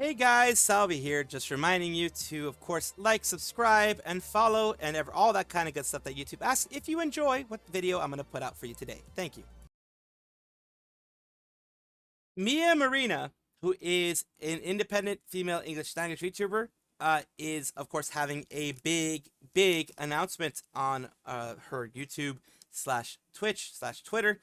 Hey guys, Salvi here, just reminding you to, of course, like, subscribe, and follow, and all that kind of good stuff that YouTube asks if you enjoy what video I'm going to put out for you today. Thank you. Miya Mareena, who is an independent female English language VTuber, is, of course, having a big announcement on her YouTube slash Twitch slash Twitter.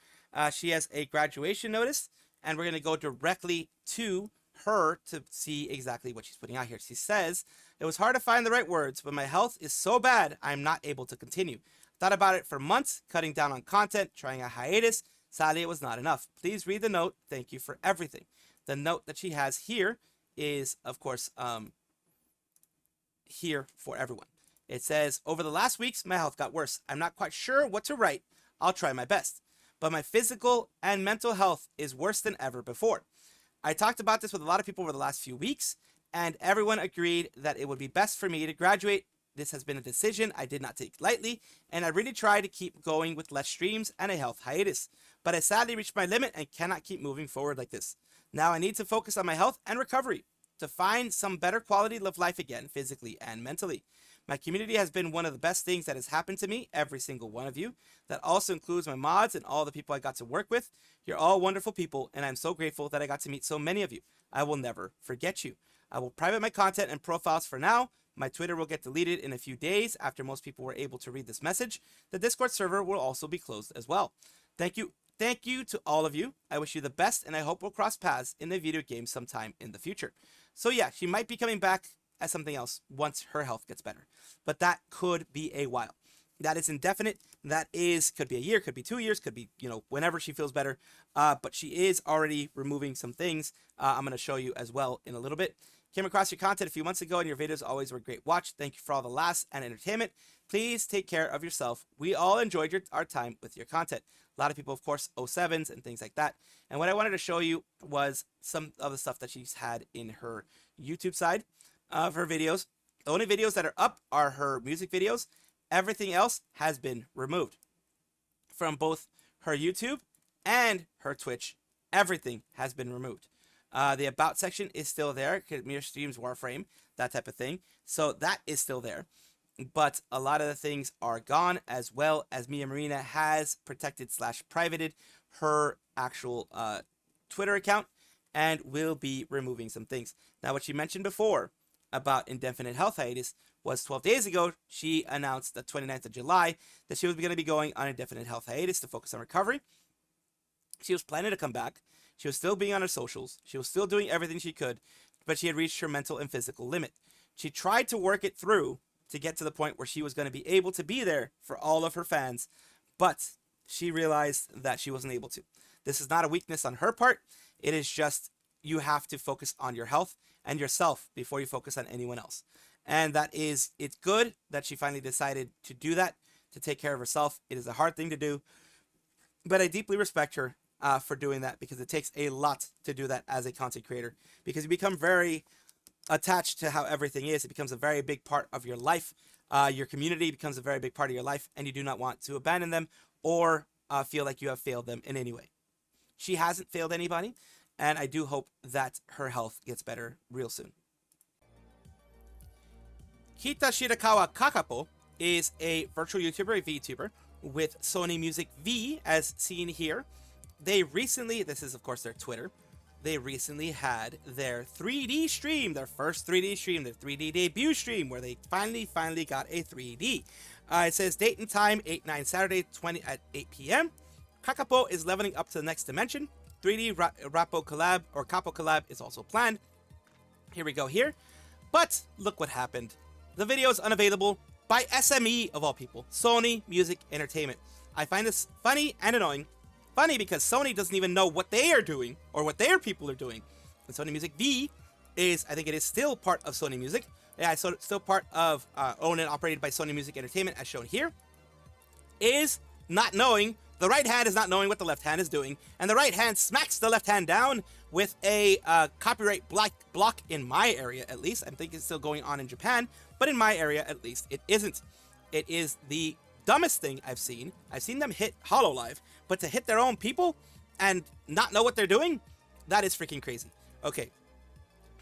She has a graduation notice, and we're going to go directly to her to see exactly what she's putting out here. She says, "It was hard to find the right words, but my health is so bad I'm not able to continue. Thought about it for months, cutting down on content, trying a hiatus. Sadly, it was not enough. Please read the note. Thank you for everything." The note that she has here is, of course, here for everyone. It says, "Over the last weeks, my health got worse. I'm not quite sure what to write. I'll try my best. But my physical and mental health is worse than ever before. I talked about this with a lot of people over the last few weeks, and everyone agreed that it would be best for me to graduate. This has been a decision I did not take lightly, and I really tried to keep going with less streams and a health hiatus. But I sadly reached my limit and cannot keep moving forward like this. Now I need to focus on my health and recovery to find some better quality of life again, physically and mentally. My community has been one of the best things that has happened to me, every single one of you. That also includes my mods and all the people I got to work with. You're all wonderful people, and I'm so grateful that I got to meet so many of you. I will never forget you. I will private my content and profiles for now. My Twitter will get deleted in a few days after most people were able to read this message. The Discord server will also be closed as well. Thank you to all of you. I wish you the best, and I hope we'll cross paths in the video game sometime in the future." So yeah, she might be coming back as something else once her health gets better. But that could be a while. That is indefinite. That could be a year, could be 2 years, could be, whenever she feels better. But she is already removing some things. I'm going to show you as well in a little bit. Came across your content a few months ago, and your videos always were a great watch. Thank you for all the laughs and entertainment. Please take care of yourself. We all enjoyed our time with your content. A lot of people, of course, 07s and things like that. And what I wanted to show you was some of the stuff that she's had in her YouTube side of her videos. The only videos that are up are her music videos. Everything else has been removed from both her YouTube and her Twitch. Everything has been removed. The about section is still there. Mere streams, Warframe, that type of thing. So that is still there. But a lot of the things are gone, as well as Miya Mareena has protected / privated her actual Twitter account and will be removing some things. Now, what she mentioned before about indefinite health hiatus was 12 days ago. She announced the 29th of July that she was going to be going on indefinite health hiatus to focus on recovery. She was planning to come back. She was still being on her socials. She was still doing everything she could, but she had reached her mental and physical limit. She tried to work it through to get to the point where she was going to be able to be there for all of her fans, but she realized that she wasn't able to. This is not a weakness on her part. It is just you have to focus on your health and yourself before you focus on anyone else. And it's good that she finally decided to do that, to take care of herself. It is a hard thing to do, but I deeply respect her for doing that, because it takes a lot to do that as a content creator, because you become very attached to how everything is. It becomes a very big part of your life. Your community becomes a very big part of your life, and you do not want to abandon them or feel like you have failed them in any way. She hasn't failed anybody, and I do hope that her health gets better real soon. Kita Shirakawa Kakapo is a virtual YouTuber, a VTuber, with Sony Music Vee, as seen here. They recently, this is of course their Twitter, they recently had their 3D stream, their first 3D stream, their 3D debut stream, where they finally got a 3D. It says date and time, 8/9 Saturday, 20 at 8 p.m. Kakapo is leveling up to the next dimension. 3D Rapo collab or Capo collab is also planned. Here we go here. But look what happened. The video is unavailable by SME of all people, Sony Music Entertainment. I find this funny and annoying. Funny because Sony doesn't even know what they are doing or what their people are doing. And Sony Music Vee is, I think it is still part of Sony Music. Yeah, it's still part of owned and operated by Sony Music Entertainment, as shown here. Is not knowing, the right hand is not knowing what the left hand is doing, and the right hand smacks the left hand down with a copyright block in my area, at least. I think it's still going on in Japan, but in my area, at least, it isn't. It is the dumbest thing I've seen. I've seen them hit Hololive, but to hit their own people and not know what they're doing, that is freaking crazy. Okay,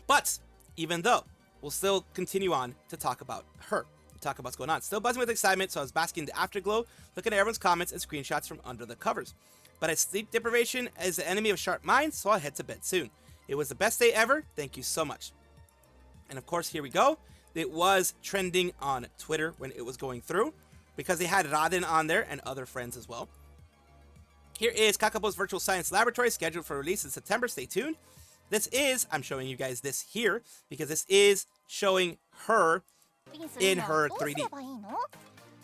but even though we'll still continue on to talk about her. Talk about what's going on. Still buzzing with excitement, so I was basking in the afterglow, looking at everyone's comments and screenshots from under the covers. But sleep deprivation is the enemy of sharp minds, so I'll head to bed soon. It was the best day ever. Thank you so much. And of course, here we go. It was trending on Twitter when it was going through, because they had Raden on there and other friends as well. Here is Kakapo's Virtual Science Laboratory, scheduled for release in September. Stay tuned. This is, I'm showing you guys this here, because this is showing her in her 3D.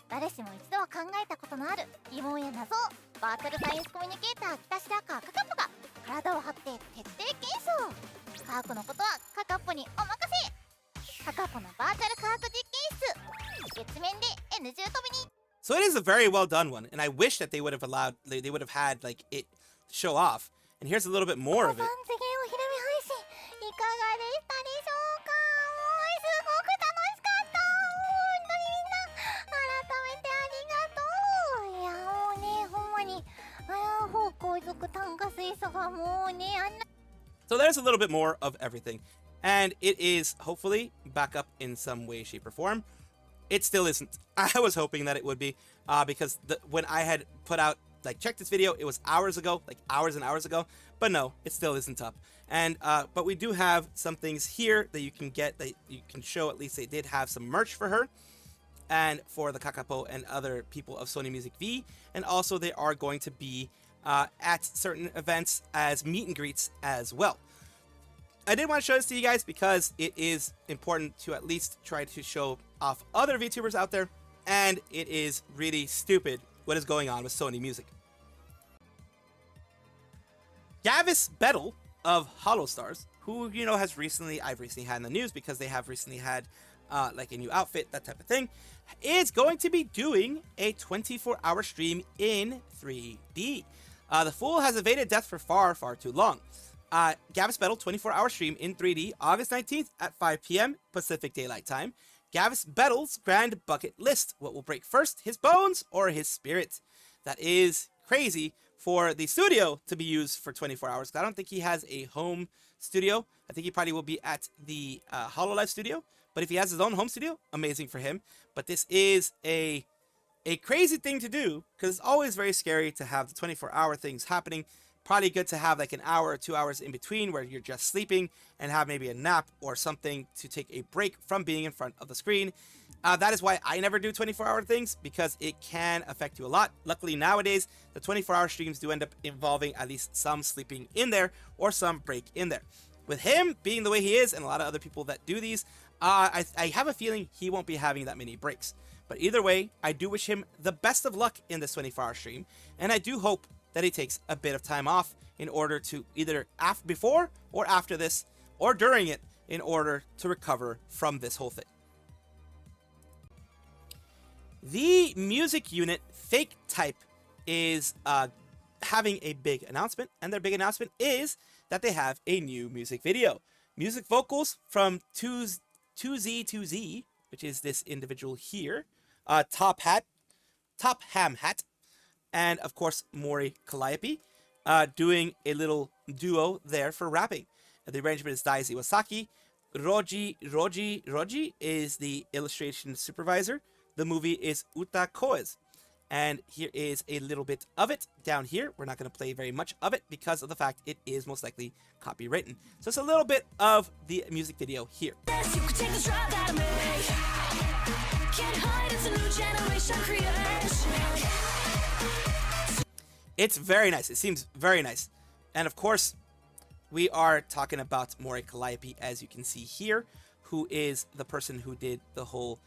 誰しも一度は考えたことのある疑問や謎をバーチャルサイエンスコミュニケーター北白川カカッポが体を張って徹底検証。科学のことはカカッポにお任せ。カカッポのバーチャル科学実験室、月面で N10 飛びに。 So it is a very well done one, and I wish that they would have had like it show off. And here's a little bit more of it. 次お披露目配信いかがでしたでしょうか。すごく楽しかった。本当にみんな改めてありがとう。いやもうねほんまに方向族炭化水素がもうねSo there's a little bit more of everything, and it is hopefully back up in some way, shape, or form. It still isn't. I was hoping that it would be, because when I had put out, like, check this video, it was hours ago, like hours and hours ago, but no, it still isn't up. And but we do have some things here that you can get, that you can show. At least they did have some merch for her and for the Kakapo and other people of Sony Music Vee, and also they are going to be at certain events as meet and greets as well. I did want to show this to you guys because it is important to at least try to show off other VTubers out there, and it is really stupid what is going on with Sony Music. Gavis Bettel of Holostars, who, you know, I've recently had in the news because they have recently had like a new outfit, that type of thing, is going to be doing a 24-hour stream in 3D. The fool has evaded death for far, far too long. Gavis Bettel 24-hour stream in 3D, August 19th at 5 p.m. Pacific Daylight Time. Gavis Bettel's grand bucket list. What will break first, his bones or his spirit? That is crazy for the studio to be used for 24 hours. I don't think he has a home studio. I think he probably will be at the Hololive studio. But if he has his own home studio, amazing for him. But this is a crazy thing to do, because it's always very scary to have the 24-hour things happening. Probably good to have like an hour or 2 hours in between where you're just sleeping and have maybe a nap or something to take a break from being in front of the screen. That is why I never do 24-hour things, because it can affect you a lot. Luckily nowadays, the 24-hour streams do end up involving at least some sleeping in there or some break in there. With him being the way he is and a lot of other people that do these, I have a feeling he won't be having that many breaks. But either way, I do wish him the best of luck in this 24-hour stream, and I do hope that he takes a bit of time off in order to either before or after this or during it in order to recover from this whole thing. The music unit Fake Type is having a big announcement, and their big announcement is that they have a new music video. Music vocals from 2Z2Z, which is this individual here, Top Ham Hat, and of course Mori Calliope, doing a little duo there for rapping. The arrangement is Daizi Iwasaki. Roji is the illustration supervisor. The movie is Uta Koez. And here is a little bit of it down here. We're not going to play very much of it because of the fact it is most likely copywritten. So it's a little bit of the music video here. It's very nice. It seems very nice. And of course, we are talking about Mori Calliope, as you can see here, who is the person who did the whole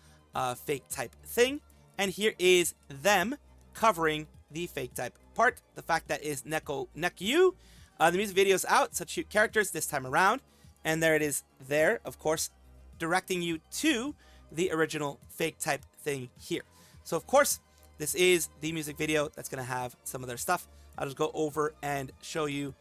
fake type thing. And here is them covering the fake type part. The fact that is Nekyu. The music video is out. Such cute characters this time around. And there it is there, of course, directing you to the original fake type thing here. So, of course, this is the music video that's going to have some of their stuff. I'll just go over and show you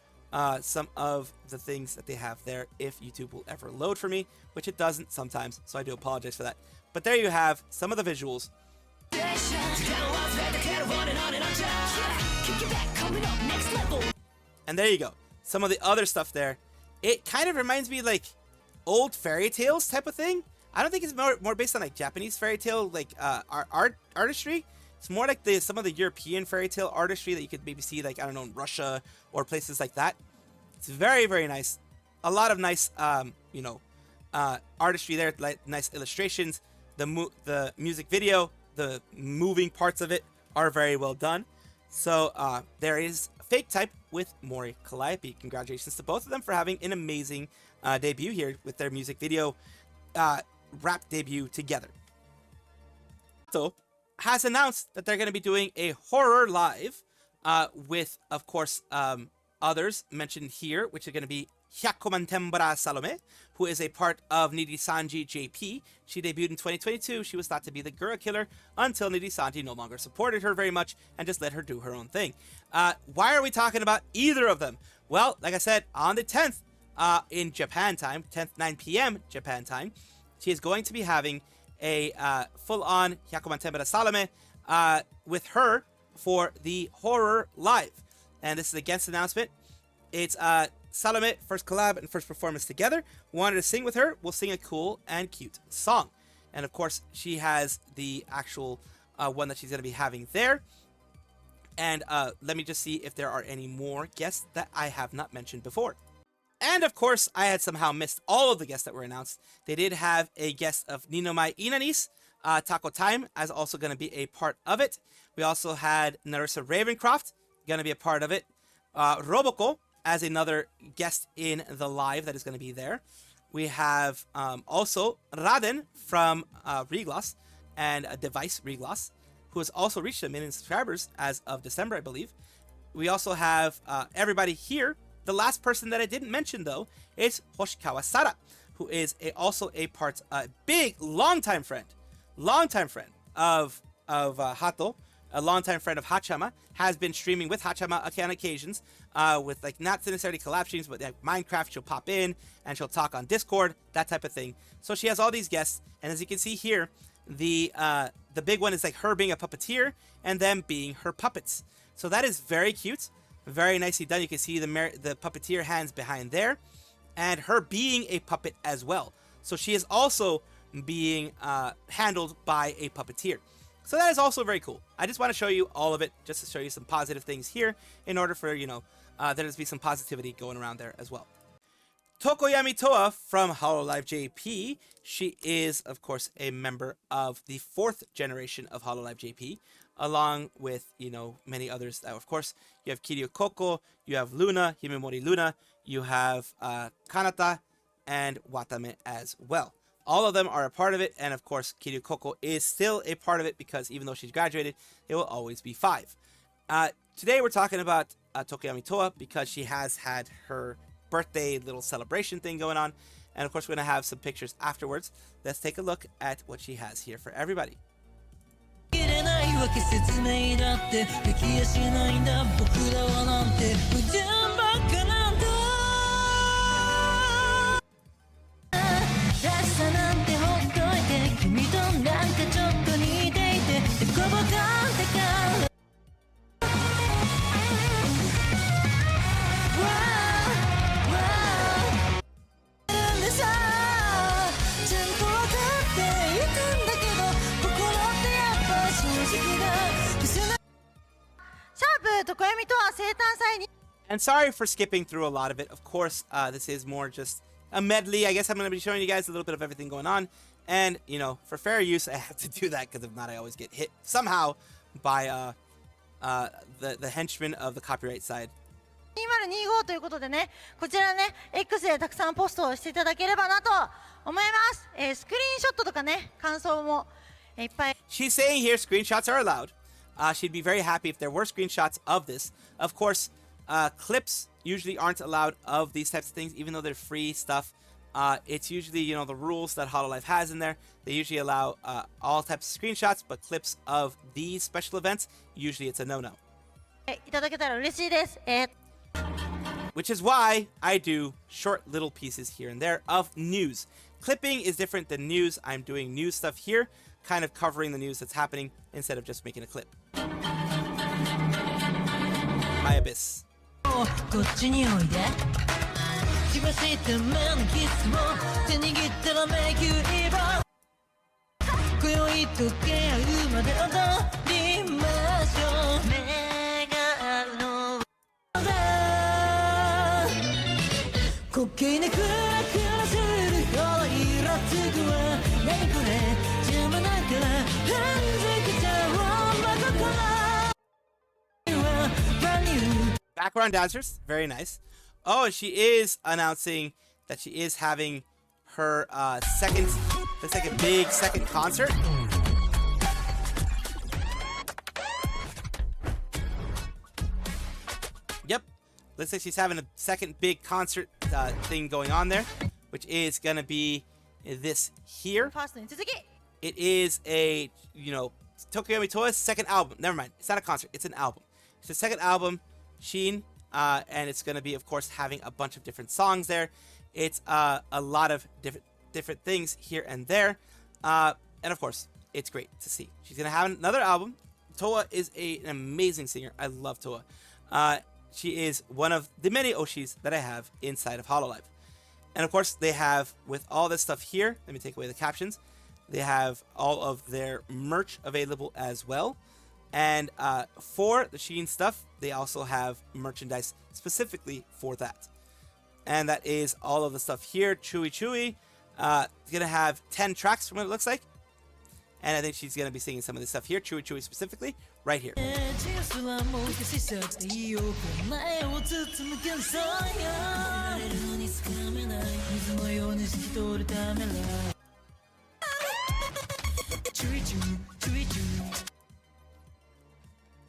some of the things that they have there if YouTube will ever load for me, which it doesn't sometimes, so I do apologize for that. But there you have some of the visuals. And there you go. Some of the other stuff there. It kind of reminds me like old fairy tales type of thing. I don't think it's more based on like Japanese fairy tale like artistry. It's more like some of the European fairy tale artistry that you could maybe see like, I don't know, in Russia or places like that. It's very, very nice. A lot of nice artistry there, like nice illustrations. The music video, the moving parts of it are very well done. So there is Fake Type with Mori Calliope. Congratulations to both of them for having an amazing debut here with their music video rap debut together. So has announced that they're going to be doing a horror live with, of course, others mentioned here, which are going to be Haachama Tembara Salome, who is a part of Nirisanji JP. She debuted in 2022. She was thought to be the girl killer until Nirisanji no longer supported her very much and just let her do her own thing. Why are we talking about either of them? Well, like I said, on the 10th in Japan time, 10th 9 p.m. Japan time, she is going to be having a full-on Haachama Tembara Salome with her for the horror live. And this is a guest announcement. It's Salome, first collab and first performance together. Wanted to sing with her. We'll sing a cool and cute song. And of course, she has the actual one that she's going to be having there. And let me just see if there are any more guests that I have not mentioned before. And of course, I had somehow missed all of the guests that were announced. They did have a guest of Ninomai Inanis, Taco Time, as also going to be a part of it. We also had Narissa Ravencroft, going to be a part of it. Roboko, as another guest in the live that is going to be there. We have also Raden from Regloss and Device Regloss, who has also reached 1 million subscribers as of December, I believe. We also have everybody here. The last person that I didn't mention, though, is Hoshikawa Sara, who is also a big, longtime friend of Hato, a longtime friend of Haachama, has been streaming with Haachama on occasions, with like not necessarily collab streams, but like Minecraft. She'll pop in and she'll talk on Discord, that type of thing. So she has all these guests, and as you can see here, the big one is like her being a puppeteer and them being her puppets. So that is very cute, very nicely done. You can see the puppeteer hands behind there, and her being a puppet as well. So she is also being handled by a puppeteer. So that is also very cool. I just want to show you all of it, just to show you some positive things here, in order for, there to be some positivity going around there as well. Tokoyami Towa from Hololive JP. She is, of course, a member of the 4th generation of Hololive JP, along with, many others. Of course, you have Kiryu Koko, you have Luna, Himemori Luna, you have Kanata, and Watame as well. All of them are a part of it, and of course, Kiryu Koko is still a part of it because even though she's graduated, it will always be 5. Today, we're talking about Tokoyami Towa because she has had her birthday little celebration thing going on, and of course, we're going to have some pictures afterwards. Let's take a look at what she has here for everybody. And sorry for skipping through a lot of it. Of course, this is more just a medley. I guess I'm going to be showing you guys a little bit of everything going on. And, for fair use, I have to do that because if not, I always get hit somehow by the henchman of the copyright side. 2025ということでね、こちらね、X でたくさんポストをしていただければなと思います。スクリーンショットとかね、感想もいっぱい。She's saying here screenshots are allowed. She'd be very happy if there were screenshots of this. Of course, clips usually aren't allowed of these types of things, even though they're free stuff. It's usually, the rules that Hololive has in there. They usually allow all types of screenshots, but clips of these special events, usually it's a no-no. いただけたら嬉しいです。Which is why I do short little pieces here and there of news. Clipping is different than news. I'm doing news stuff here, kind of covering the news that's happening instead of just making a clip. My abyss. Background dancers, very nice. Oh, she is announcing that she is having her second, looks like a big second concert. Yep, looks like she's having a second big concert thing going on there, which is gonna be this here. It is a, Tokoyami Towa's second album. Never mind, it's not a concert, it's an album. It's the second album, Sheen, and it's going to be, of course, having a bunch of different songs there. It's a lot of different things here and there, and of course, it's great to see. She's going to have another album. Towa is an amazing singer. I love Towa. She is one of the many Oshis that I have inside of Hololive. And of course, they have, with all this stuff here, let me take away the captions, they have all of their merch available as well. And for the Sheen stuff, they also have merchandise specifically for that. And that is all of the stuff here. Chewy Chewy. It's going to have 10 tracks from what it looks like. And I think she's going to be singing some of this stuff here. Chewy Chewy specifically, right here.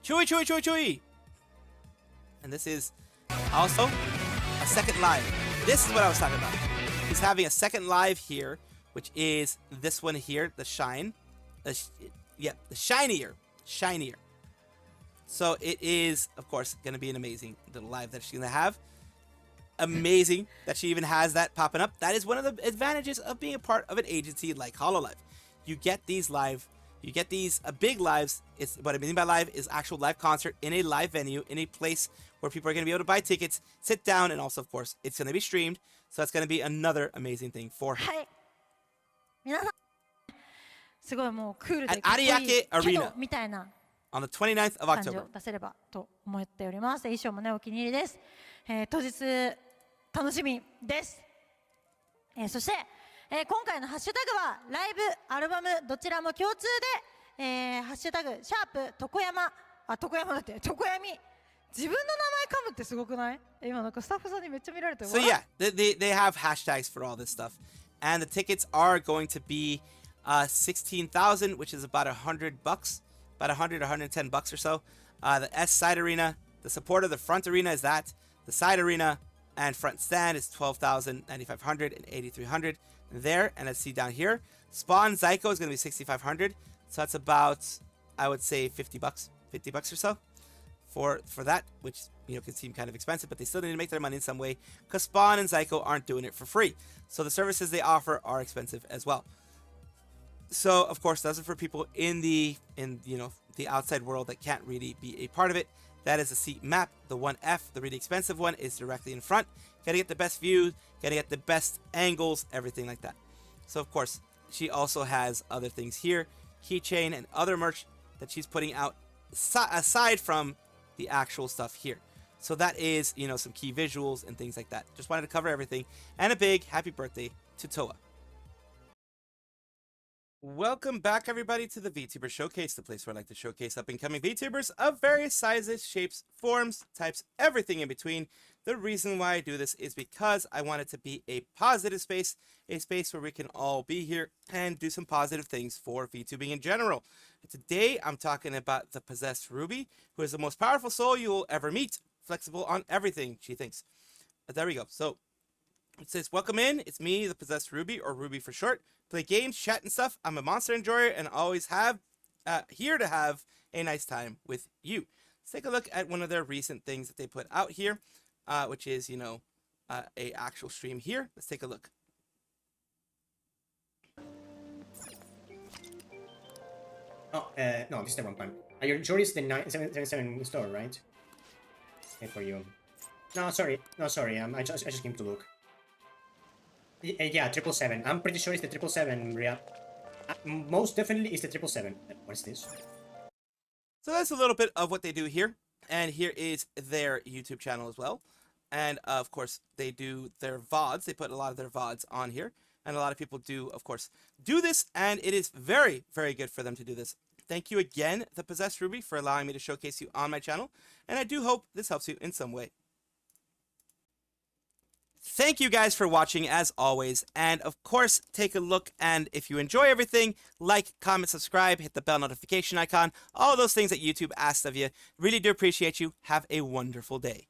Chewy, chewy, chewy, chewy. And this is also a second live. This is what I was talking about. He's having a second live here, which is this one here, the shine. The shinier. So it is, of course, going to be an amazing little live that she's going to have. Amazing that she even has that popping up. That is one of the advantages of being a part of an agency like Hololive. You get these live. You get these big lives. It's what I mean by live is actual live concert in a live venue, in a place where people are going to be able to buy tickets, sit down, and also, of course, it's going to be streamed. So that's going to be another amazing thing for her. At Ariake Arena on the 29th of October. 出せればと思っております。衣装もねお気に入りです。当日楽しみです。そして、今回のハッシュタグはライブ、アルバムどちらも共通で、ハッシュタグシャープ床山床山だって床闇自分の名前噛むってすごくない？今なんかスタッフさんにめっちゃ見られてる。So yeah, they have hashtags for all this stuff, and the tickets are going to be 16,000, which is about $100, about 100 110 bucks or so. The S side arena, the supporter, the front arena is that. The side arena and front stand is 12,000, 9,500, and 8,300 there. And let's see down here, Spawn Zyko is going to be 6,500. So that's about, I would say, $50 or so for that, which can seem kind of expensive, but they still need to make their money in some way because Spawn and Zyko aren't doing it for free. So the services they offer are expensive as well. So of course, those are for people in the outside world that can't really be a part of it. That is a seat map. The 1F, the really expensive one, is directly in front. Gotta get the best view, gotta get the best angles, everything like that. So of course, she also has other things here, keychain and other merch that she's putting out aside from the actual stuff here. So that is, some key visuals and things like that. Just wanted to cover everything. And a big happy birthday to Towa. Welcome back, everybody, to the VTuber Showcase, the place where I like to showcase up-and-coming VTubers of various sizes, shapes, forms, types, everything in between. The reason why I do this is because I want it to be a positive space, a space where we can all be here and do some positive things for VTubing in general. Today, I'm talking about the ThePossessedRuby, who is the most powerful soul you will ever meet, flexible on everything, she thinks. But there we go. So, it says, welcome in, it's me, ThePossessedRuby, or Ruby for short. Play games, chat, and stuff. I'm a monster enjoyer and always here to have a nice time with you. Let's take a look at one of their recent things that they put out here, which is, a actual stream here. Let's take a look. Oh, no, this is the wrong one. Your jury is the 977 store, right? Wait for you. No, sorry. I just came to look. Yeah, 777. I'm pretty sure it's the 777, Maria. Most definitely it's the 777. What is this? So that's a little bit of what they do here. And here is their YouTube channel as well. And of course, they do their VODs. They put a lot of their VODs on here. And a lot of people do, of course, do this. And it is very, very good for them to do this. Thank you again, ThePossessedRuby, for allowing me to showcase you on my channel. And I do hope this helps you in some way. Thank you guys for watching as always, and of course take a look, and if you enjoy everything, like, comment, subscribe, hit the bell notification icon, all those things that YouTube asks of you. Really do appreciate you. Have a wonderful day.